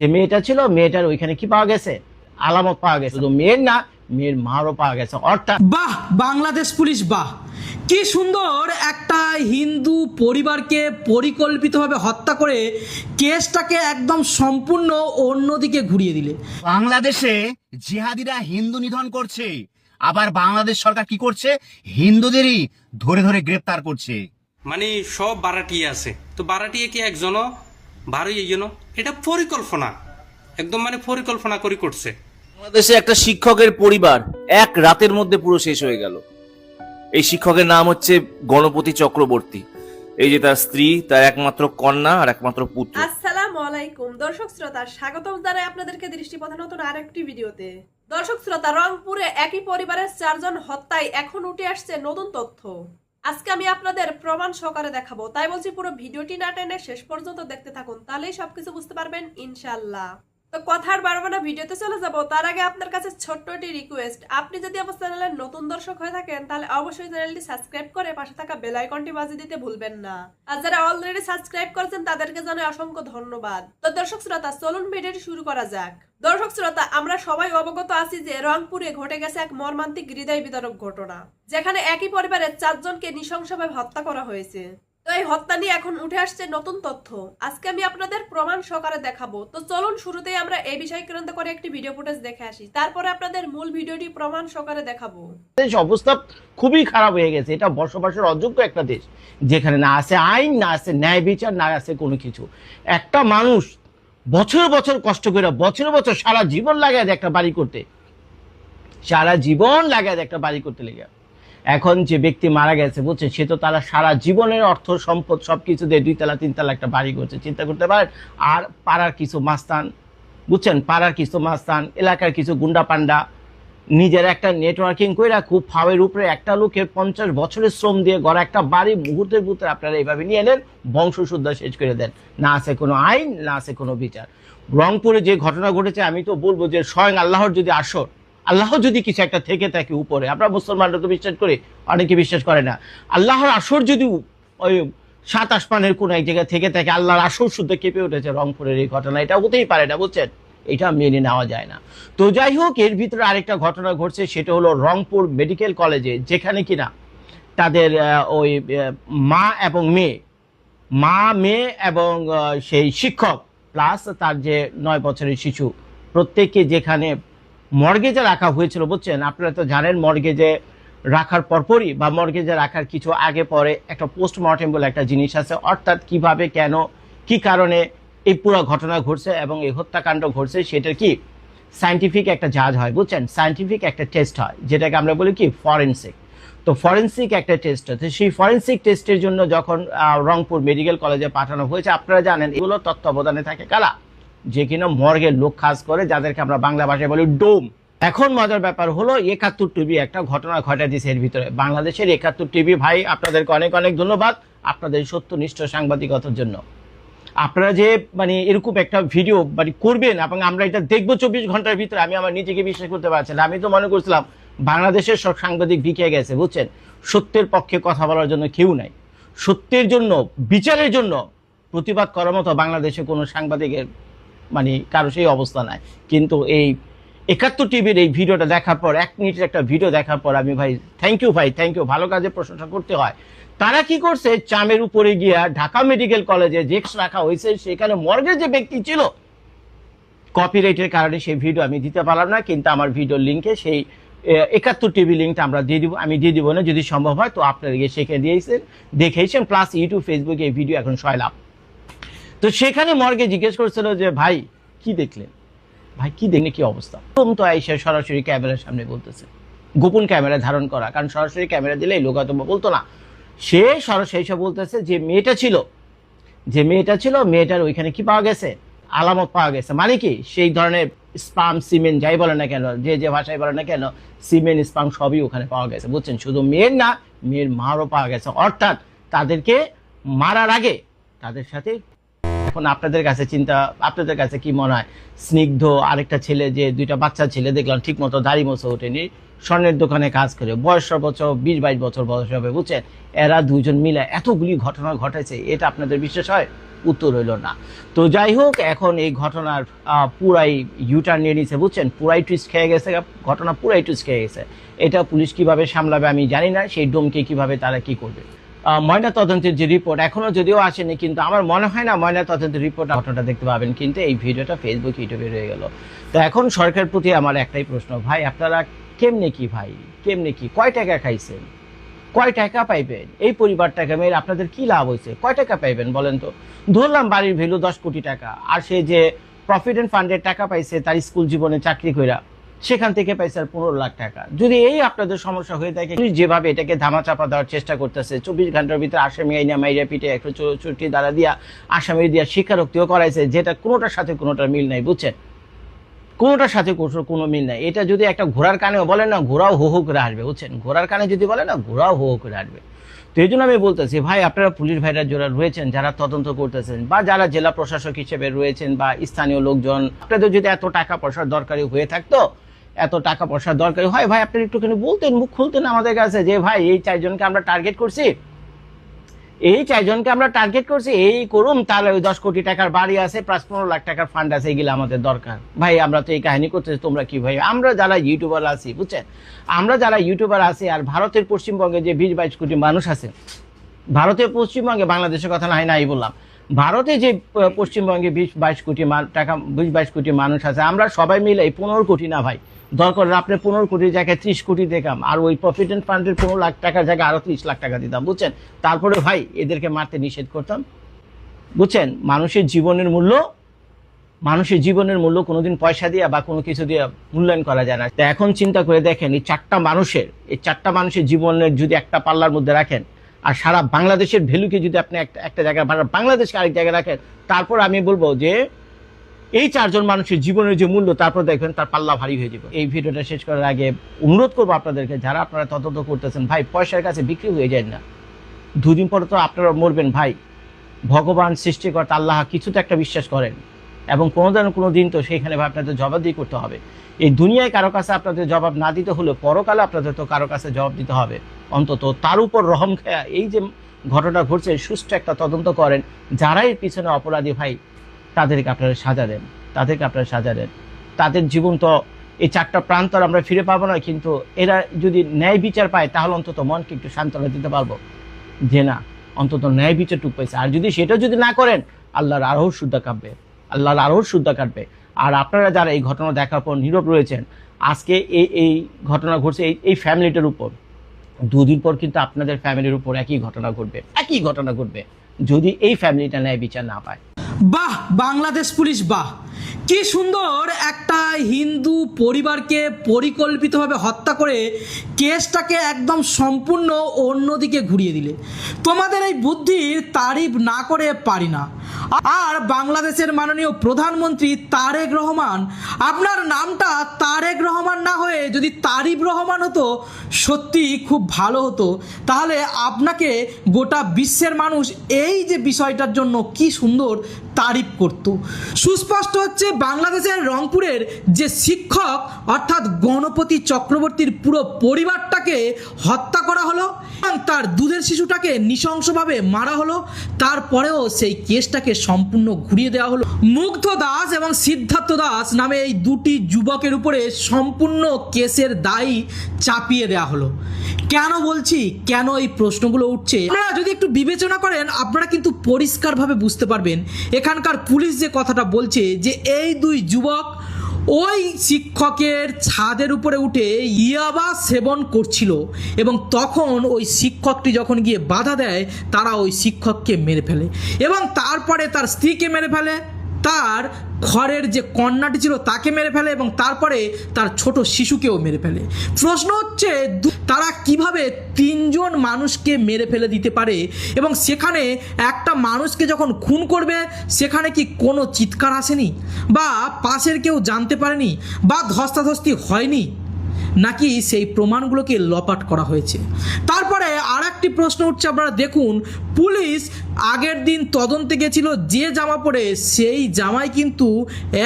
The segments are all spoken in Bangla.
যে মেয়েটা ছিল, মেয়েটার ওইখানে কি পাওয়া গেছে, আলামত পাওয়া গেছে। শুধু মেয়ের না, মেয়ের মারও পাওয়া গেছে। অর্থাৎ বাহ, বাংলাদেশ পুলিশ বাহ, কি সুন্দর একটা হিন্দু পরিবারকে পরিকল্পিতভাবে হত্যা করে কেসটাকে একদম সম্পূর্ণ অন্যদিকে ঘুরিয়ে দিলে। বাংলাদেশে জিহাদিরা হিন্দু নিধন করছে, আবার বাংলাদেশ সরকার কি করছে, হিন্দুদেরই ধরে ধরে গ্রেপ্তার করছে। মানে সব বারাটিয়ে আছে, তো বারাটিয়ে কি একজনও বারোই এই জন্য এটা পরিকল্পনা, একদম মানে পরিকল্পনা করে করছে। বাংলাদেশে একটা শিক্ষকের পরিবার এক রাতের মধ্যে পুরো শেষ হয়ে গেল। এই শিক্ষকের নাম হচ্ছে গণপতি চক্রবর্তী। এই যে তার স্ত্রী, তার একমাত্র কন্যা আর একমাত্র পুত্র। আসসালামু আলাইকুম দর্শক শ্রোতা, স্বাগতম জানাই আপনাদেরকে দৃষ্টিপথে নতুন আরেকটি ভিডিওতে। দর্শক শ্রোতা, রংপুরে একই পরিবারের 4 জন হত্যায় এখন উঠে আসছে নতুন তথ্য। আজকে আমি আপনাদের প্রমাণ সহকারে দেখাবো, তাই বলছি পুরো ভিডিওটি না টেনে শেষ পর্যন্ত দেখতে থাকুন, তাহলেই সবকিছু বুঝতে পারবেন ইনশাআল্লাহ। তো কথার বারবার না, ভিডিওতে চলে যাব তার আগে আপনার কাছে ছোট্ট একটি রিকোয়েস্ট, আপনি যদি আমার চ্যানেলের নতুন দর্শক হয়ে থাকেন তাহলে অবশ্যই চ্যানেলটি সাবস্ক্রাইব করে পাশে থাকা বেল আইকনটি বাজিয়ে দিতে ভুলবেন না। আর যারা অলরেডি সাবস্ক্রাইব করেছেন তাদেরকে জানাই অসংখ্য ধন্যবাদ। তো দর্শক শ্রোতা, চলুন ভিডিওটি শুরু করা যাক। দর্শক শ্রোতা, আমরা সবাই অবগত আছি যে রংপুরে ঘটে গেছে এক মর্মান্তিক হৃদয় বিদারক ঘটনা, যেখানে একই পরিবারের 4 জনকে নৃশংসভাবে হত্যা করা হয়েছে। তো এই হত্যা নিয়ে এখন উঠে আসছে নতুন তথ্য, আজকে আমি আপনাদের প্রমাণ সহকারে দেখাবো। তো চলুন শুরুতেই আমরা এই বিষয় কেন্দ্র করে একটি ভিডিও ফুটেজ দেখে আসি, তারপরে আপনাদের মূল ভিডিওটি প্রমাণ সহকারে দেখাবো। দেশ অবস্থা খুবই খারাপ হয়ে গেছে। এটা বসবাসের অযোগ্য একটা দেশ, যেখানে না আছে আইন, না আছে ন্যায় বিচার, না আছে কোনো কিছু। একটা মানুষ বছর বছর কষ্ট করে, বছর বছর সারা জীবন লাগায় একটা বাড়ি করতে, সারা জীবন লাগায় একটা বাড়ি করতে লেগে, এখন যে ব্যক্তি মারা গেছে বুঝছেন, সে তো তারা সারা জীবনের অর্থ সম্পদ সবকিছু দিয়ে 2 তলা 3 তলা একটা বাড়ি করছে, চিন্তা করতে পারেন। আর পাড়ার কিছু মাস্তান বুঝছেন, পাড়ার কিছু মাস্তান, এলাকার কিছু গুন্ডা পান্ডা নিজের একটা নেটওয়ার্কিং করে খুব ফাওয়ের উপরে একটা লোকের 50 বছরের শ্রম দিয়ে গড়া একটা বাড়ি মুহূর্তের ভিতরে আপনারা এইভাবে নিয়ে নেন, বংশশুদ্ধ শেষ করে দেন। না আছে কোনো আইন, না আছে কোনো বিচার। রংপুরে যে ঘটনা ঘটেছে, আমি তো বলবো যে স্বয়ং আল্লাহর যদি আসর, আল্লাহ যদি কিছু একটা থেকে থাকে উপরে, আমরা মুসলমানরা তো বিশ্বাস করি, অনেকে বিশ্বাস করে না। আল্লাহর আসর যদি ওই 7 আসমানের কোন এক জায়গায় থেকে থাকে, আল্লাহর আসর শুদ্ধ কেঁপে উঠেছে রংপুরের এই ঘটনা, এটা হতেই পারে না বুঝছেন, এটা মেনে নেওয়া যায় না। তো যাই হোক, এর ভিতরে আরেকটা ঘটনা ঘটছে, সেটা হলো রংপুর মেডিকেল কলেজে, যেখানে কিনা তাদের ওই মা এবং মেয়ে এবং সেই শিক্ষক প্লাস তার যে 9 বছরের শিশু, প্রত্যেককে যেখানে মর্গেজে রাখা হয়েছিল বুঝছেন। আপনারা তো জানেন, মর্গেজে রাখার পরপরই বা মর্গেজে রাখার কিছু আগে পরে একটা পোস্টমর্টেম বলে একটা জিনিস আছে, অর্থাৎ কিভাবে, কেন, কি কারণে এই পুরো ঘটনা ঘটছে এবং এই হত্যাকাণ্ড ঘটছে, সেটার কি সায়েন্টিফিক একটা জাজ হয় বুঝছেন, সায়েন্টিফিক একটা টেস্ট হয়, যেটাকে আমরা বলি কি ফরেনসিক। তো ফরেনসিক একটা টেস্ট আছে, সেই ফরেনসিক টেস্টের জন্য যখন রংপুর মেডিকেল কলেজে পাঠানো হয়েছে, আপনারা জানেন এগুলো তত্ত্বাবধানে থাকে কারা, যে কিনা মর্গের লোক কাজ করে, যাদেরকে আমরা বাংলা ভাষায় বলি ডোম। এখন মজার ব্যাপার হলো 71 টিভি একটা ঘটনা ঘটে দিয়েছে এর ভিতরে, বাংলাদেশের 71 টিভি ভাই, আপনাদেরকে অনেক অনেক ধন্যবাদ আপনাদের সত্যনিষ্ঠ সাংবাদিকতার জন্য। আপনারা যে মানে এরকম একটা ভিডিও মানে করবেন এবং আমরা এটা দেখবো 24 ঘন্টার ভিতরে, আমি আমার নিজেকে বিশ্বাস করতে পারছি না। আমি তো মনে করছিলাম বাংলাদেশের সব সাংবাদিক বিকে গেছে বুঝছেন, সত্যের পক্ষে কথা বলার জন্য কেউ নাই, সত্যের জন্য, বিচারের জন্য প্রতিবাদ করার মতো বাংলাদেশে কোনো সাংবাদিকের মানে কারো সেই অবস্থা নাই। কিন্তু এই 71 টিভির এই ভিডিওটা দেখার পর, 1 মিনিটের একটা ভিডিও দেখার পর আমি ভাই থ্যাংক ইউ ভাই, থ্যাংক ইউ, ভালো কাজে প্রশংসা করতে হয়। তারা কি করছে, চামের উপরে গিয়া ঢাকা মেডিকেল কলেজে ডেস্ক রাখা হয়েছে, সেখানে মর্গের যে ব্যক্তি ছিল, কপিরাইটের কারণে সেই ভিডিও আমি দিতে পারলাম না, কিন্তু আমার ভিডিওর লিঙ্কে সেই 71 টিভি লিঙ্কটা আমরা দিয়ে দিব, আমি দিয়ে দিব না, যদি সম্ভব হয় তো আপনারা গিয়ে সেখানে দিয়েছেন, দেখেছেন, প্লাস ইউটিউব ফেসবুকে এই ভিডিও এখন 6 লাখ। তো সেখানে মর্গে জিজ্ঞেস করছিল যে ভাই কি দেখলেন, ভাই কি দেখলে, কি অবস্থা। প্রথম তো আইসা সরাসরি ক্যামেরার সামনে বলতেছে, গোপন ক্যামেরা ধারণ করা, কারণ সরাসরি ক্যামেরা দিলে এই লোক হয়তো বলতো না। সে সরাসরি এসে বলতেছে যে মেয়েটা ছিল, মেয়েটার ওইখানে কি পাওয়া গেছে, আলামত পাওয়া গেছে। মানে কি, সেই ধরনের স্পাম, সিমেন্ট যাই বলে না কেন, যে ভাষায় বলে না কেন, সিমেন্ট স্পাম সবই ওখানে পাওয়া গেছে বুঝছেন। শুধু মেয়ের না, মেয়ের মারও পাওয়া গেছে। অর্থাৎ তাদেরকে মারার আগে তাদের সাথে, এখন আপনাদের কাছে কি মনে হয়, স্নিগ্ধ আরেকটা ছেলে, যে 2টা বাচ্চা ছেলে দেখলাম ঠিক মতো দাড়ি মোছা ওঠেনি, স্বর্ণের দোকানে কাজ করে, বয়স সর্বোচ্চ 20-22 বছর বয়স হবে, বুঝছেন? এরা দুজন মিলে এতগুলি ঘটনা ঘটেছে, এটা আপনাদের বিশ্বাস হয়? উত্তর হইল না। তো যাই হোক, এখন এই ঘটনার পুরাই ইউটার্ন নিয়ে নিছে, বুঝছেন? পুরাই টুইস্ট খেয়ে গেছে, ঘটনা পুরাই টুইস্ট খেয়ে গেছে। এটা পুলিশ কিভাবে সামলাবে আমি জানি না, সেই ডোমকে কিভাবে তারা কি করবে। ময়না তদন্তের যে রিপোর্ট এখনো যদিও আসেনি, কিন্তু আমার মনে হয় না ময়না তদন্তের রিপোর্ট ঘটনাটা দেখতে পাবেন, কিন্তু এই ভিডিওটা ফেসবুক ইউটিউবে রয়ে গেল। তো এখন সরকারের প্রতি আমার একটাই প্রশ্ন, ভাই আপনারা কেমনে কি, ভাই কেমনে কি, কয় টাকা খাইছেন, কয় টাকা পাইবেন? এই পরিবারটাকে মেরে আপনাদের কি লাভ হয়েছে? কয় টাকা পাইবেন বলেন তো? ধরলাম বাড়ির ভ্যালু 10 কোটি টাকা, আর সে যে প্রভিডেন্ট ফান্ডের টাকা পাইছে তার স্কুল জীবনে চাকরি কইরা, সেখান থেকে পাইছে আর 15 লাখ টাকা। যদি এই আপনাদের সমস্যা হয়ে থাকে, যেভাবে এটাকে ধামাচাপা দেওয়ার চেষ্টা করতেছে, 24 ঘন্টার ভিতরে আসামি আইনা মাইরা পিটে 164 দ্বারা দিয়া আসামি দিয়া স্বীকারোক্তিও করাইছে, যেটা কোনোটার সাথে কোনোটার মিল নাই, বুঝছেন? কোনোটার সাথে কোনো মিল নাই। এটা যদি একটা ঘোড়ার কানেও বলে না, ঘোড়াও হো হো করে আসবে, বুঝছেন? ঘোড়ার কানে যদি বলে না, ঘোড়াও হো হো করে আসবে। তো এই জন্য আমি বলতেছি, ভাই আপনারা পুলিশ ভাইরা যারা রয়েছেন, যারা তদন্ত করতেছেন, বা যারা জেলা প্রশাসক হিসেবে রয়েছেন, বা স্থানীয় লোকজন, আপনাদের যদি এত টাকা পয়সার দরকারি হয়ে থাকতো, এত টাকা পয়সার দরকারি হয়, ভাই আপনি একটুখানি বলতেন, মুখ খুলতেন আমাদের কাছে যে ভাই এই 4 জনকে আমরা টার্গেট করছি, এই 4 জনকে আমরা টার্গেট করছি, এই করুন, তাহলে ওই 10 কোটি টাকার বাড়ি আছে, প্লাস 15 লাখ টাকার ফান্ড আছে, এগুলো আমাদের দরকার। ভাই আমরা তো এই কাহিনী করতেছি, তোমরা কি ভাই? আমরা যারা ইউটিউবার আছি, বুঝছেন, আমরা যারা ইউটিউবার আছি, আর ভারতের পশ্চিমবঙ্গে যে 20-22 কোটি মানুষ আছে, ভারতের পশ্চিমবঙ্গে, বাংলাদেশের কথা নাই বললাম, ভারতে যে পশ্চিমবঙ্গে 20-22 কোটি মানুষ আছে, আমরা সবাই মিলে 15 কোটি না ভাই, দরকার আপনি 15 কোটির জায়গায় 30 কোটি দিতাম, আর ওই প্রভিডেন্ট ফান্ডের 15 লাখ টাকার জায়গায় আরো 30 লাখ টাকা দিতাম, বুঝছেন? তারপরে ভাই এদেরকে মারতে নিষেধ করতাম, বুঝছেন? মানুষের জীবনের মূল্য কোনোদিন পয়সা দিয়ে বা কোনো কিছু দিয়ে মূল্যায়ন করা যায় না। তো এখন চিন্তা করে দেখেন, এই 4টা মানুষের জীবনের যদি একটা পাল্লার মধ্যে রাখেন, আর সারা বাংলাদেশের ভ্যালুকে যদি আপনি একটা জায়গায়, বাংলাদেশকে আরেক জায়গায় রাখেন, তারপর আমি বলবো যে এই 4 জন মানুষের জীবনের যে মূল্য, তারপর দেখবেন তার পাল্লা ভারী হয়ে যাবে। এই ভিডিওটা শেষ করার আগে অনুরোধ করবো আপনাদেরকে, যারা আপনারা তদন্ত করতেছেন, ভাই পয়সার কাছে বিক্রি হয়ে যায় না। 2 দিন পরে তো আপনারা মরবেন ভাই। ভগবান সৃষ্টিকর্তা আল্লাহ কিছু তো একটা বিশ্বাস করেন, এবং কোনো দিন তো সেইখানে আপনাদের জবাবদিহি করতে হবে। এই দুনিয়ায় কারো কাছে আপনাদের জবাব না দিতে হলে পরকালে আপনাদের তো কারো কাছে জবাব দিতে হবে। অন্তত তার উপর রহম খেয়া এই যে ঘটনা ঘটছে, সুষ্ঠু একটা তদন্ত করেন। যারাই পিছনে অপরাধী ভাই, তাদেরকে আপনারা সাজা দেন, তাদের জীবন তো এই 4টা প্রান্ত আমরা ফিরে পাবো না, কিন্তু এরা যদি ন্যায় বিচার পায়, তাহলে অন্তত মনকে একটু সান্ত্বনা দিতে পারবো যে না, অন্তত ন্যায় বিচার টুক পাইছে। আর সেটা যদি না করেন, আল্লাহর আরও শুদ্ধা কাটবে। আর আপনারা যারা এই ঘটনা দেখার পর নীরব রয়েছেন, আজকে এই ঘটনা ঘটছে এই ফ্যামিলিটার উপর, 2 দিন পর কিন্তু আপনাদের ফ্যামিলির উপর একই ঘটনা ঘটবে, যদি এই ফ্যামিলিটা ন্যায় বিচার না পায়। বাহ, বাংলাদেশ পুলিশ বাহ, কি সুন্দর একটা হিন্দু পরিবারকে পরিকল্পিতভাবে হত্যা করে কেসটাকে একদম সম্পূর্ণ অন্যদিকে ঘুরিয়ে দিলে। তোমাদের এই বুদ্ধির তারিফ না করে পারি না। আর বাংলাদেশের মাননীয় প্রধানমন্ত্রী তারেক রহমান, আপনার নামটা তারেক রহমান না হয়ে যদি তারিফ রহমান হতো, সত্যি খুব ভালো হতো। তাহলে আপনাকে গোটা বিশ্বের মানুষ এই যে বিষয়টার জন্য কি সুন্দর তারিফ করত। সুস্পষ্ট হচ্ছে, বাংলাদেশের রংপুরের যে শিক্ষক অর্থাৎ গণপতি চক্রবর্তীর পুরো পরিবারটাকে হত্যা করা হলো, তার দুধের শিশুটাকে নৃশংসভাবে মারা হলো, তারপরেও সেই কেসটাকে সম্পূর্ণ ঘুরিয়ে দেওয়া হলো। মুগ্ধ দাস এবং সিদ্ধার্থ দাস নামে এই 2টি যুবকের উপরে সম্পূর্ণ কেসের দায় চাপিয়ে দেওয়া হলো। কেন বলছি, কেন এই প্রশ্নগুলো উঠছে, আপনারা যদি একটু বিবেচনা করেন, আপনারা কিন্তু পরিষ্কারভাবে বুঝতে পারবেন এখানকার পুলিশ যে কথাটা বলছে, যে এই 2 যুবক ওই শিক্ষকের ছাদের উপরে উঠে ইয়াবা সেবন করছিল, এবং তখন ওই শিক্ষকটি যখন গিয়ে বাধা দেয়, তারা ওই শিক্ষককে মেরে ফেলে, এবং তারপরে তার স্ত্রীকে মেরে ফেলে, তার ঘরের যে কন্যাটি ছিল তাকে মেরে ফেলে, এবং তারপরে তার ছোট শিশুকেও মেরে ফেলে। প্রশ্ন হচ্ছে, তারা কিভাবে 3 জন মানুষকে মেরে ফেলে দিতে পারে, এবং সেখানে একটা মানুষকে যখন খুন করবে, সেখানে কি কোনো চিৎকার আসেনি, বা পাশের কেউ জানতে পারেনি, বা ধস্তাধস্তি হয়নি, নাকি সেই প্রমাণগুলোকে লপাট করা হয়েছে? তারপরে আর একটি প্রশ্ন উঠছে, আপনারা দেখুন, পুলিশ আগের দিন তদন্তে গেছিল যে জামা পরে, সেই জামাই কিন্তু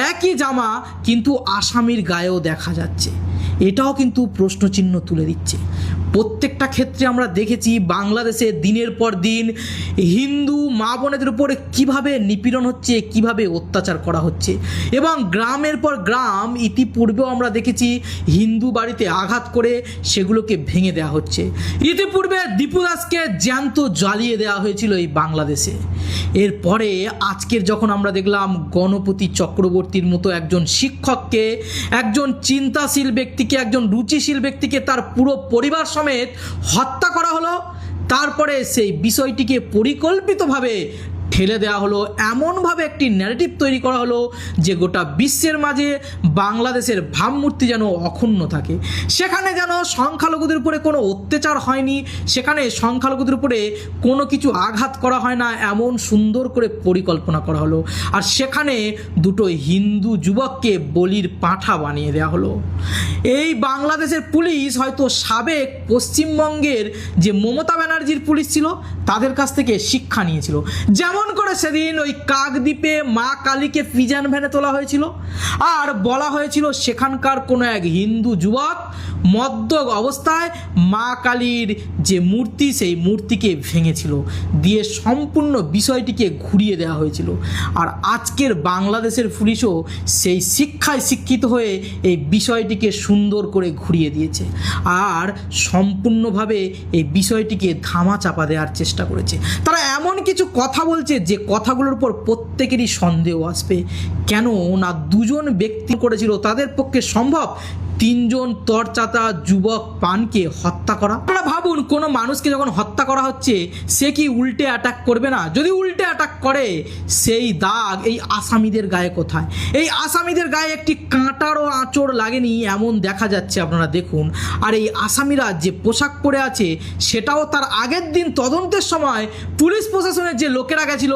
একই জামা কিন্তু আসামির গায়েও দেখা যাচ্ছে। এটাও কিন্তু প্রশ্নচিহ্ন তুলে দিচ্ছে। প্রত্যেকটা ক্ষেত্রে আমরা দেখেছি বাংলাদেশে দিনের পর দিন হিন্দু মা বোনেদের উপরে কিভাবে নিপীড়ন হচ্ছে, কিভাবে অত্যাচার করা হচ্ছে, এবং গ্রামের পর গ্রাম ইতিপূর্বেও আমরা দেখেছি হিন্দু বাড়িতে আঘাত করে সেগুলোকে ভেঙে দেওয়া হচ্ছে। ইতিপূর্বে দীপু দাসকে জ্যান্ত জ্বালিয়ে দেওয়া হয়েছিল এই বাংলাদেশে। এরপরে আজকের যখন আমরা দেখলাম গণপতি চক্রবর্তীর মতো একজন শিক্ষককে, একজন চিন্তাশীল ব্যক্তিকে, একজন রুচিশীল ব্যক্তিকে তার পুরো পরিবার সমেত হত্যা করা হলো, তারপরে সেই বিষয়টিকে পরিকল্পিতভাবে ঠেলে দেওয়া হলো, এমনভাবে একটি ন্যারেটিভ তৈরি করা হলো যে গোটা বিশ্বের মাঝে বাংলাদেশের ভাবমূর্তি যেন অক্ষুণ্ণ থাকে। সেখানে যেন সংখ্যালঘুদের উপরে কোনো অত্যাচার হয়নি, সেখানে সংখ্যালঘুদের উপরে কোনো কিছু আঘাত করা হয় না, এমন সুন্দর করে পরিকল্পনা করা হলো। আর সেখানে দুটো হিন্দু যুবককে বলির পাঁঠা বানিয়ে দেওয়া হলো। এই বাংলাদেশের পুলিশ হয়তো সাবেক পশ্চিমবঙ্গের যে মমতা ব্যানার্জির পুলিশ ছিল তাদের কাছ থেকে শিক্ষা নিয়েছিল। যেমন করে সেদিন ওই কাকদ্বীপে মা কালীকে ফিজান ভ্যানে তোলা হয়েছিল, আর বলা হয়েছিল সেখানকার কোনো এক হিন্দু যুবক মদ্য অবস্থায় মা কালীর যে মূর্তি, সেই মূর্তিকে ভেঙেছিল, দিয়ে সম্পূর্ণ বিষয়টিকে ঘুরিয়ে দেওয়া হয়েছিল। আর আজকের বাংলাদেশের পুলিশও সেই শিক্ষায় শিক্ষিত হয়ে এই বিষয়টিকে সুন্দর করে ঘুরিয়ে দিয়েছে, আর সম্পূর্ণভাবে এই বিষয়টিকে ধামাচাপা দেওয়ার চেষ্টা করেছে। তারা এমন কিছু কথা বলছে যে কথাগুলোর উপর প্রত্যেকেরই সন্দেহ আসবে। কেন না, দুজন ব্যক্তি করেছিল, তাদের পক্ষে সম্ভব তিনজন তরচাতা যুবক পানকে হত্যা করা? আপনারা ভাবুন, কোনো মানুষকে যখন হত্যা করা হচ্ছে সে কি উল্টে অ্যাটাক করবে না? যদি উল্টে অ্যাটাক করে, সেই দাগ এই আসামিদের গায়ে কোথায়? এই আসামিদের গায়ে একটি কাঁটারও আঁচড় লাগেনি এমন দেখা যাচ্ছে, আপনারা দেখুন। আর এই আসামিরা যে পোশাক পরে আছে সেটাও তার আগের দিন তদন্তের সময় পুলিশ প্রশাসনের যে লোকেরা গেছিল,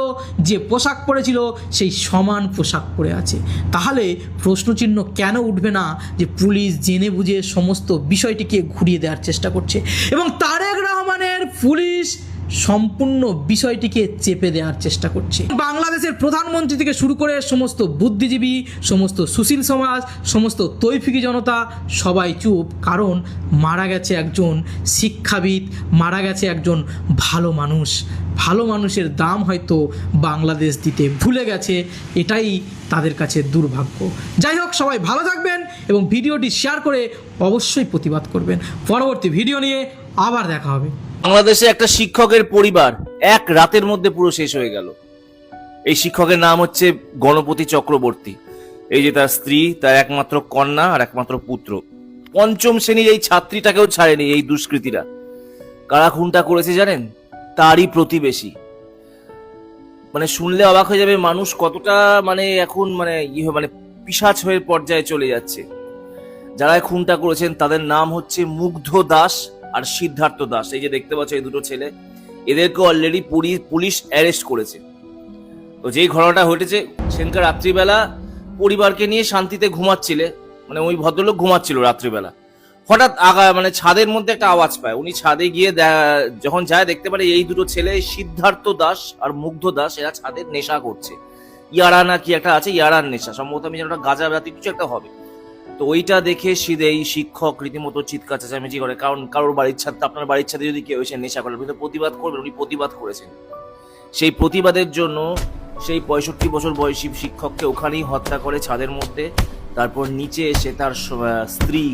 যে পোশাক পরেছিল সেই সমান পোশাক পরে আছে। তাহলে প্রশ্নচিহ্ন কেন উঠবে না যে পুলিশ জেনে বুঝে সমস্ত বিষয়টিকে ঘুরিয়ে দেওয়ার চেষ্টা করছে, এবং তারেক রহমানের পুলিশ সম্পূর্ণ বিষয়টিকে চেপে দেওয়ার চেষ্টা করছে। বাংলাদেশের প্রধানমন্ত্রী থেকে শুরু করে সমস্ত বুদ্ধিজীবী, সমস্ত সুশীল সমাজ, সমস্ত তৌফিকি জনতা সবাই চুপ, কারণ মারা গেছে একজন শিক্ষাবিদ, মারা গেছে একজন ভালো মানুষ। ভালো মানুষের দাম হয়তো বাংলাদেশ দিতে ভুলে গেছে, এটাই তাদের কাছে দুর্ভাগ্য। যাই হোক, সবাই ভালো থাকবেন এবং ভিডিওটি শেয়ার করে অবশ্যই প্রতিবাদ করবেন। পরবর্তী ভিডিও নিয়ে আবার দেখা হবে। বাংলাদেশে একটা শিক্ষকের পরিবার এক রাতের মধ্যে পুরো শেষ হয়ে গেল। এই শিক্ষকের নাম হচ্ছে গণপতি চক্রবর্তী। এই যে তার স্ত্রী, তার একমাত্র কন্যা আর একমাত্র পুত্র। পঞ্চম শ্রেণীর এই ছাত্রীটাকেও ছাড়েনি এই দুষ্কৃতীরা। কারা খুনটা করেছে জানেন? তারই প্রতিবেশী। মানে শুনলে অবাক হয়ে যাবে মানুষ কতটা এখন পিশাচ হয়ে পর্যায়ে চলে যাচ্ছে। যারা খুনটা করেছেন তাদের নাম হচ্ছে মুগ্ধ দাস আর সিদ্ধার্থ দাস। এই যে দেখতে পাচ্ছ এই দুটো ছেলে, এদেরকে অলরেডি পুলিশ অ্যারেস্ট করেছে। তো যেই ঘটনাটা ঘটেছে, সেদিনকার রাত্রিবেলা পরিবারকে নিয়ে শান্তিতে ঘুমাচ্ছিলে, ওই ভদ্রলোক ঘুমাচ্ছিল রাত্রিবেলা, হঠাৎ ছাদের মধ্যে একটা আওয়াজ পায়। উনি ছাদে গিয়ে যখন যায় দেখতে পারে এই দুটো ছেলে সিদ্ধার্থ দাস আর মুগ্ধ দাস এরা ছাদে নেশা করছে। ইয়ারা না কি একটা আছে, ইয়ারার নেশা সম্ভবত, আমি যেন গাঁজা জাতীয় কিছু একটা হবে। তো ওইটা দেখে এই শিক্ষক রীতিমতো চিৎকার চেঁচামেচি করে, কারণ কারোর বাড়ির ছাদ, আপনার বাড়ির ছাদে যদি কেউ এসে নেশা করে আপনি তো প্রতিবাদ করবেন। উনি প্রতিবাদ করেছেন। সেই প্রতিবাদের জন্য সেই 65 বছর বয়সী শিক্ষককে ওখানেই হত্যা করে ছাদের মধ্যে। তারপর নিচে এসে তার স্ত্রী,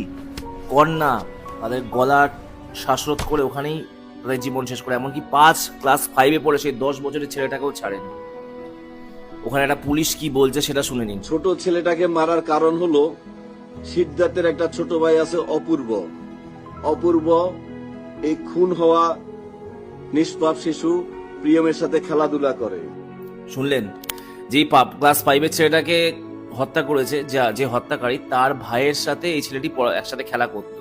কন্যা, তাদের গলার শ্বাসরোধ করে ওখানেই তাদের জীবন শেষ করে। এমনকি ক্লাস 5-এ পড়ে সেই 10 বছরের ছেলেটাকেও ছাড়েন। ওখানে একটা পুলিশ কি বলছে সেটা শুনে নিন। ছোট ছেলেটাকে মারার কারণ হলো সিদ্ধার্থের একটা ছোট ভাই আছে অপূর্ব। এই খুন হওয়া নিষ্পাপ শিশু প্রিয়মের সাথে খেলাধুলা করে। শুনলেন, যেই ক্লাস 5-এর ছেলেটাকে হত্যা করেছে, যে হত্যাকারী, তার ভাইয়ের সাথে এই ছেলেটি একসাথে খেলা করতো।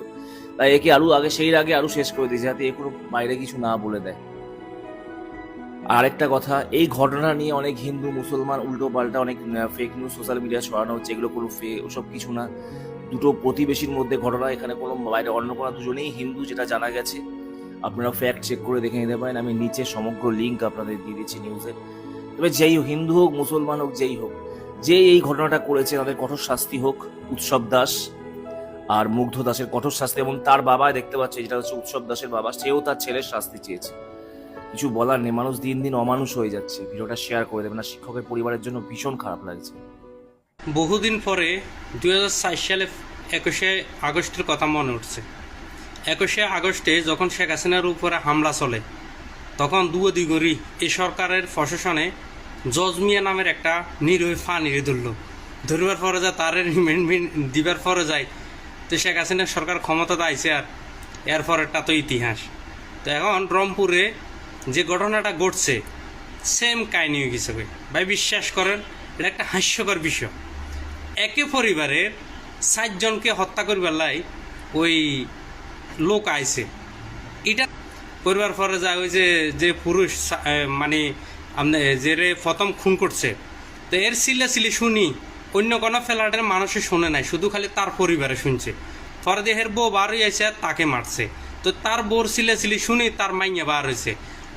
তাই একে সেই আগে শেষ করে দিয়েছে, যাতে এ কোনো বাইরে কিছু না বলে দেয়। আরেকটা কথা, এই ঘটনা নিয়ে অনেক হিন্দু মুসলমান উল্টো পাল্টা অনেক ফেক নিউজ সোশ্যাল মিডিয়া ছড়ানো হচ্ছে। এগুলো কোনো ওসব কিছু না। দুটো প্রতিবেশীর মধ্যে ঘটনা, এখানে কোনো বাইরে অন্য কোনো, দুজনেই হিন্দু যেটা জানা গেছে। আপনারা ফ্যাক্ট চেক করে দেখে নিতে পারেন। আমি নিচে সমগ্র লিঙ্ক আপনাদের দিয়ে দিচ্ছি নিউজের। তবে যেই হোক, হিন্দু হোক মুসলমান হোক যেই হোক, যে এই ঘটনাটা করেছে তাদের কঠোর শাস্তি হোক। উৎসব দাস আর মুগ্ধ দাসের কঠোর শাস্তি, এবং তার বাবা দেখতে পাচ্ছে, যেটা হচ্ছে উৎসব দাসের বাবা, সেও তার ছেলের শাস্তি চেয়েছে। কিছু বলার নেই, মানুষ দিন দিন অমানুষ হয়ে যাচ্ছে। ভিডিওটা শেয়ার করে দেবেন। না, শিক্ষকের পরিবারের জন্য ভীষণ খারাপ লাগছে। বহুদিন পরে 2004 সালে 21শে আগস্টের কথা মনে উঠছে। 21শে আগস্টে যখন শেখ হাসিনার উপরে হামলা চলে, তখন দুদিগরি এই সরকারের প্রশাসনে জজ মিয়া নামের একটা নিরীহ ফানিরে ধরল। ধরবার পরে যায় তার রিমান্ড দিবার পরে যায়, তো শেখ হাসিনার সরকার ক্ষমতা আইছে, আর এর পরেরটা তো ইতিহাস। তো এখন রংপুরে যে ঘটনাটা ঘটছে সেম কাহিনী হয়ে গেছে ভাই। বিশ্বাস করেন, এটা একটা হাস্যকর বিষয়। একই পরিবারের 7 জনকে হত্যা করবার লাই ওই লোক আইছে। এটা পরিবার পরে যায় ওই যে পুরুষ মানে আপনি যে রে প্রথম খুন করছে, তো এর সিলে শুনি অন্য কোনো ফ্ল্যাটের মানুষে শুনে নাই, শুধু খালি তার পরিবারে শুনছে। পরে দেহের বউ বার হয়েছে, তাকে মারছে। তো তার বউর সিলে শুনি তার মাইয়া বার হয়েছে,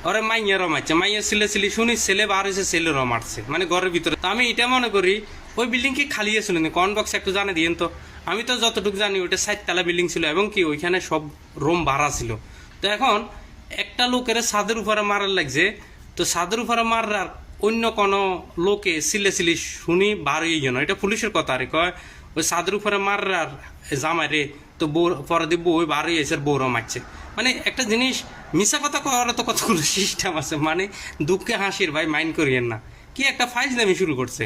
ওরে মাইয়ারও মারছে। মাইয়ের সিলে শুনি ছেলে বার হয়েছে, ছেলেরও মারছে, মানে ঘরের ভিতরে। তো আমি এটা মনে করি ওই বিল্ডিং কি খালি ছিল না? কমেন্ট বক্সে একটু জানিয়ে দিন তো। আমি তো যতটুকু জানি ওইটা 7 তলা বিল্ডিং ছিল, এবং কি ওইখানে সব রুম ভাড়া ছিল। তো এখন একটা লোকের ছাদের উপরে মারার লাগছে, তো ছাদের উপরে মারার অন্য কোনো লোকে সিলে শুনি বার হয়ে গেল। এটা পুলিশের কথা আর কয় ওই ছাদের উপরে মারার জামাই রে, তো বউ পরে দিব ওই বার হয়ে এসে বউরা মারছে। মানে একটা জিনিস মিশা কথা কওয়ার তো কতগুলো সিস্টেম আছে, মানে দুঃখে হাসির ভাই, মাইন্ড করিয়েন না। কি একটা ফাইজলামি শুরু করছে।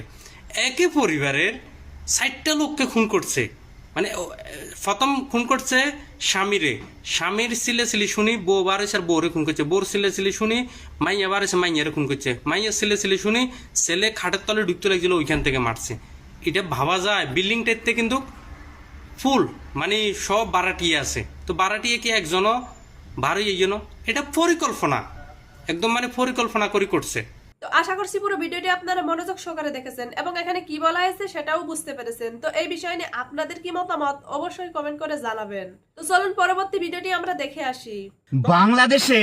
একই পরিবারের 60টা লোককে খুন করছে। মানে প্রথম খুন করছে স্বামীরে, স্বামীর সিলে শুনি বউ বার হয়েছে আর বউরে খুন করছে। বউর সিলে শুনি মাইয়া বার হয়েছে, মাইয়ারে খুন করছে। মাইয়া সিলে শুনি ছেলে খাটের তলে ঢুকতে লাগছিল, ওইখান থেকে মারছে। এটা ভাবা যায় বিল্ডিংটাতে কিন্তু ফুল মানে সব বারাটিয়ে আছে। তো বারাটিয়ে কি একজনও বারোই এই জন্য এটা পরিকল্পনা, একদম মানে পরিকল্পনা করে করছে। তো আশা করছি পুরো ভিডিওটি আপনারা মনোযোগ সহকারে দেখেছেন এবং এখানে কি বলা হয়েছে সেটাও বুঝতে পেরেছেন। তো এই বিষয় নিয়ে আপনাদের কি মতামত অবশ্যই কমেন্ট করে জানাবেন। তো চলুন পরবর্তী ভিডিওটি আমরা দেখে আসি। বাংলাদেশে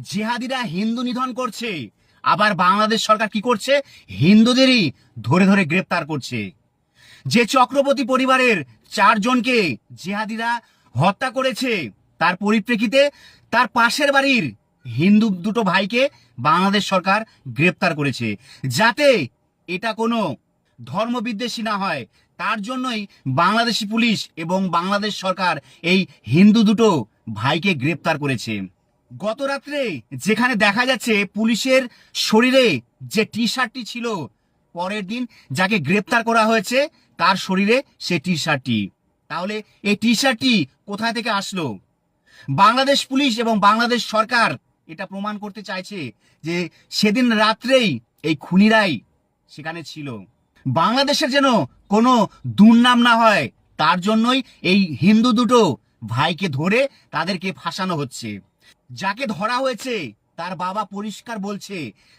জিহাদিরা হিন্দু নিধন করছে, আবার বাংলাদেশ সরকার কি করছে? হিন্দুদেরই ধরে ধরে গ্রেপ্তার করছে। যে চক্রবর্তী পরিবারের 4 জনকে জিহাদিরা হত্যা করেছে, তার পরিপ্রেক্ষিতে তার পাশের বাড়ির হিন্দু 2 ভাইকে বাংলাদেশ সরকার গ্রেপ্তার করেছে, যাতে এটা কোনো ধর্মবিদ্বেষী না হয়। তার জন্যই বাংলাদেশি পুলিশ এবং বাংলাদেশ সরকার এই হিন্দু 2 ভাইকে গ্রেপ্তার করেছে। গত রাত্রে যেখানে দেখা যাচ্ছে পুলিশের শরীরে যে টি শার্টটি ছিল, পরের দিন যাকে গ্রেপ্তার করা হয়েছে তার শরীরে সে টি শার্টটি। তাহলে এই টি শার্টটি কোথা থেকে আসলো? বাংলাদেশ পুলিশ এবং বাংলাদেশ সরকার এটা প্রমাণ করতে চাইছে যে সেদিন রাত্রেই এই খুনিরাই সেখানে ছিল। বাংলাদেশের যেন কোনো দুর্নাম না হয়, তার জন্যই এই হিন্দু 2 ভাইকে ধরে তাদেরকে ফাঁসানো হচ্ছে। যাকে ধরা হয়েছে তার বাবা পরিষ্কার বলছে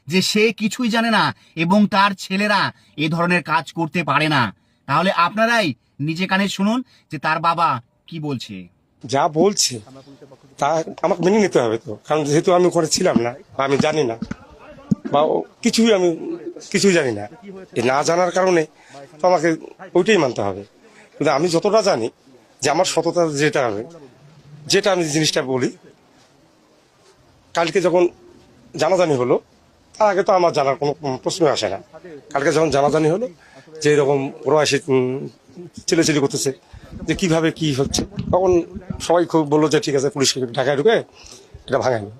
যে সে কিছুই জানে না এবং তার ছেলেরা এ ধরনের কাজ করতে পারে না। তাহলে আপনারাই নিজে কানে শুনুন যে তার বাবা কি বলছে। যা বলছে তা আমাকে মেনে নিতে হবে তো, কারণ যেহেতু আমি ওখানে ছিলাম না বা আমি জানি না বা আমি কিছুই জানি না, এই না জানার কারণে তো আমাকে ওইটাই মানতে হবে। কিন্তু আমি যতটা জানি যে আমার সততা যেটা আমি জিনিসটা বলি, কালকে যখন জানাজানি হলো তার আগে তো আমার জানার কোনো প্রশ্ন আসে না। কালকে যখন জানাজানি হলো যে এরকম ওরা এসে ছেলেছেলে করতেছে যে কিভাবে কি হচ্ছে, তখন সবাই খুব বললো যে ঠিক আছে পুলিশকে ঢাকায় ঢুকে এটা ভাঙানি।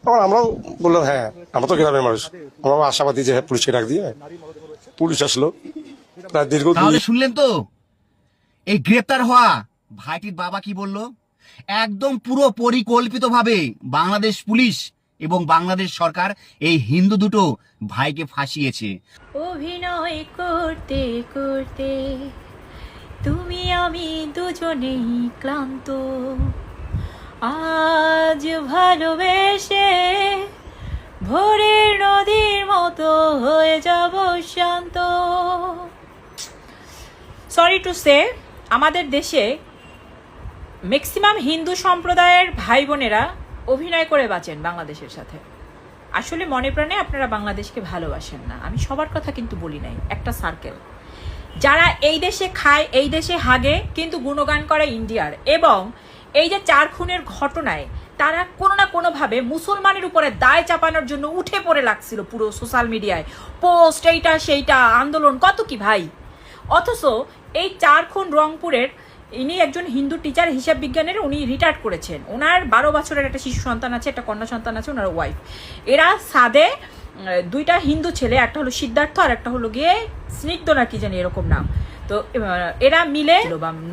তখন আমরাও বললাম হ্যাঁ, আমরা তো গ্রামের মানুষ, আমরাও আশাবাদী যে হ্যাঁ পুলিশকে ডাক দিয়ে পুলিশ আসলো। প্রায় দীর্ঘ শুনলেন তো এই গ্রেপ্তার হওয়া ভাইটির বাবা কি বলল? একদম পুরো পরিকল্পিতভাবে বাংলাদেশ পুলিশ এবং বাংলাদেশ সরকার এই হিন্দু 2 ভাইকে ফাঁসিয়েছে। অভিনয় করতে করতে তুমি আমি দুজনেই ক্লান্ত, আজ ভালোবেসে ভোরের নদীর মতো হয়ে যাব শান্ত। সরি টু সে, আমাদের দেশে ম্যাক্সিমাম হিন্দু সম্প্রদায়ের ভাই বোনেরা অভিনয় করে বাঁচেন বাংলাদেশের সাথে। আসলে মনে প্রাণে আপনারা বাংলাদেশকে ভালোবাসেন না। আমি সবার কথা কিন্তু বলি নাই, একটা সার্কেল যারা এই দেশে খায়, এই দেশে হাগে, কিন্তু গুণগান করে ইন্ডিয়ার। এবং এই যে 4 খুনের ঘটনায় তারা কোনো না কোনোভাবে মুসলমানের উপরে দায় চাপানোর জন্য উঠে পড়ে লাগছিল পুরো সোশ্যাল মিডিয়ায়, পোস্ট, এইটা সেইটা, আন্দোলন, কত কি ভাই। অথচ এই 4 খুন রংপুরের, ইনি একজন হিন্দু টিচার, হিসাব বিজ্ঞানের, উনি রিটায়ার্ড করেছেন। ওনার 12 বছরের একটা শিশু সন্তান আছে, একটা কন্যা সন্তান আছে, ওনার ওয়াইফ। এরা সাদে 2টা হিন্দু ছেলে, একটা হলো সিদ্ধার্থ আর একটা হলো গিয়ে স্নিগ্ধ না কি জানি এরকম নাম। তো এরা মিলে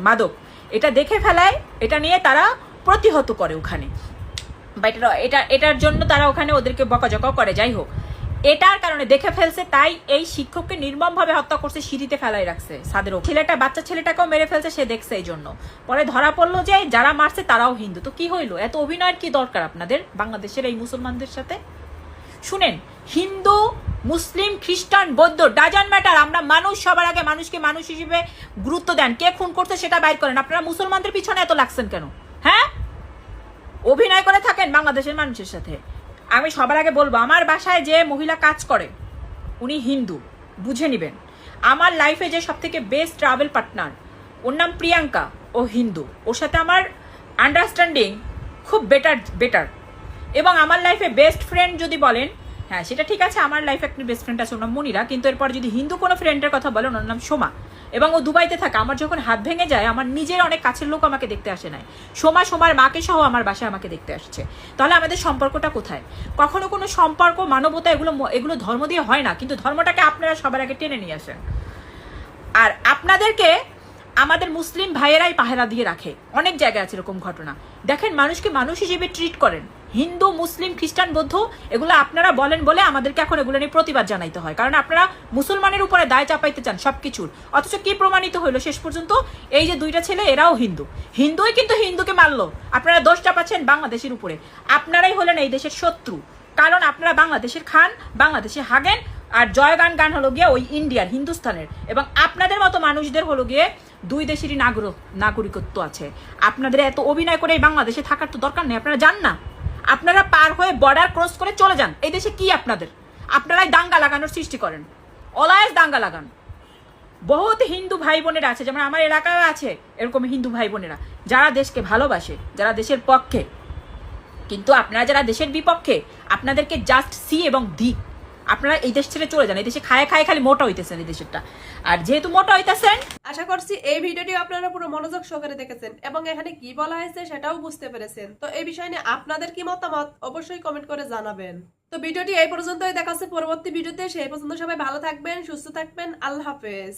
মাদক এটা দেখে ফেলায়, এটা নিয়ে তারা প্রতিহত করে ওখানে, বা এটার জন্য তারা ওখানে ওদেরকে বকাঝকাও করে। যাই হোক, এটার কারণে দেখে ফেলছে, তাই এই শিক্ষককে নির্মমভাবে হত্যা করছে, সিঁড়িতে ফেলাই রাখছে ছাদের উপর। বাচ্চা ছেলেটাকেও মেরে ফেলছে, সে দেখছে। এই জন্য পরে ধরা পড়লো যে যারা মারছে তারাও হিন্দু। তো কি হইলো? এত অভিনয়ের কি দরকার আপনাদের বাংলাদেশের এই মুসলমানদের সাথে? শুনেন, হিন্দু, মুসলিম, খ্রিস্টান, বৌদ্ধ, ডাজন্ট ম্যাটার। আমরা মানুষ, সবার আগে মানুষকে মানুষ হিসেবে গুরুত্ব দেন। কে খুন করছে সেটা বাইর করেন। আপনারা মুসলমানদের পিছনে এত লাগছেন কেন? হ্যাঁ, অভিনয় করে থাকেন বাংলাদেশের মানুষের সাথে। আমি সবার আগে বলবো, আমার বাসায় যে মহিলা কাজ করে উনি হিন্দু, বুঝে নিবেন। আমার লাইফে যে সব থেকে বেস্ট ট্রাভেল পার্টনার, ওর নাম প্রিয়াঙ্কা, ও হিন্দু। ওর সাথে আমার আন্ডারস্ট্যান্ডিং খুব বেটার। এবং আমার লাইফে বেস্ট ফ্রেন্ড যদি বলেন, হ্যাঁ সেটা ঠিক আছে, আমার লাইফে একটা বেস্ট ফ্রেন্ড আছে, ওর নাম মনিরা। কিন্তু এরপর যদি হিন্দু কোনো ফ্রেন্ডের কথা বলেন, ওর নাম সোমা। এবং ও দুবাইতে থাকে। আমার যখন হাত ভেঙে যায়, আমার নিজের অনেক কাছের লোক আমাকে দেখতে আসে নাই, সোমার মাকে সহ আমার বাসায় আমাকে দেখতে আসছে। তাহলে আমাদের সম্পর্কটা কোথায়? কখনো কোনো সম্পর্ক, মানবতা, এগুলো ধর্ম দিয়ে হয় না, কিন্তু ধর্মটাকে আপনারা সবার আগে টেনে নিয়ে আসেন। আর আপনাদেরকে আমাদের মুসলিম ভাইয়েরাই পাহারা দিয়ে রাখে। অনেক জায়গায় আছে এরকম ঘটনা। দেখেন, মানুষকে মানুষ হিসেবে ট্রিট করেন। হিন্দু, মুসলিম, খ্রিস্টান, বৌদ্ধ, এগুলো আপনারা বলেন বলে আমাদেরকে এখন এগুলো নিয়ে প্রতিবাদ জানাইতে হয়, কারণ আপনারা মুসলমানের উপরে দায় চাপাইতে চান সবকিছুর। অথচ কি প্রমাণিত হইলো শেষ পর্যন্ত? এই যে 2টা ছেলে, এরাও হিন্দুই কিন্তু হিন্দুকে মারলো। আপনারা দোষ চাপাচ্ছেন বাংলাদেশের উপরে। আপনারাই হলেন এই দেশের শত্রু, কারণ আপনারা বাংলাদেশের খান, বাংলাদেশে হাগেন, আর জয়গান হলো গিয়ে ওই ইন্ডিয়ার, হিন্দুস্তানের। এবং আপনাদের মতো মানুষদের হলো গিয়ে 2 দেশেরই নাগরিকত্ব আছে। আপনাদের এত অভিনয় করে এই বাংলাদেশে থাকার তো দরকার নেই। আপনারা যান না, আপনারা পার হয়ে বর্ডার ক্রস করে চলে যান। এই দেশে কি আপনাদের? আপনারাই দাঙ্গা লাগানোর সৃষ্টি করেন, অলওয়েজ দাঙ্গা লাগান। বহুত হিন্দু ভাই বোনেরা আছে, যেমন আমার এলাকায় আছে এরকম হিন্দু ভাই বোনেরা, যারা দেশকে ভালোবাসে, যারা দেশের পক্ষে। কিন্তু আপনারা যারা দেশের বিপক্ষে, আপনাদেরকে জাস্ট সি এবং দি। আপনারা এই দেশ ছেড়ে চলে যান। এই দেশে খায় খালি মোটা হইতেছেন এই দেশেরটা। আর যেহেতু মোটা হইতেছেন, আশা করছি এই ভিডিওটি আপনারা পুরো মনোযোগ সহকারে দেখেছেন এবং এখানে কি বলা হয়েছে সেটাও বুঝতে পেরেছেন। তো এই বিষয় নিয়ে আপনাদের কি মতামত অবশ্যই কমেন্ট করে জানাবেন। তো ভিডিওটি এই পর্যন্তই, দেখা হচ্ছে পরবর্তী ভিডিওতে। সেই পর্যন্ত সবাই ভালো থাকবেন, সুস্থ থাকবেন। আল্লাহ হাফেজ।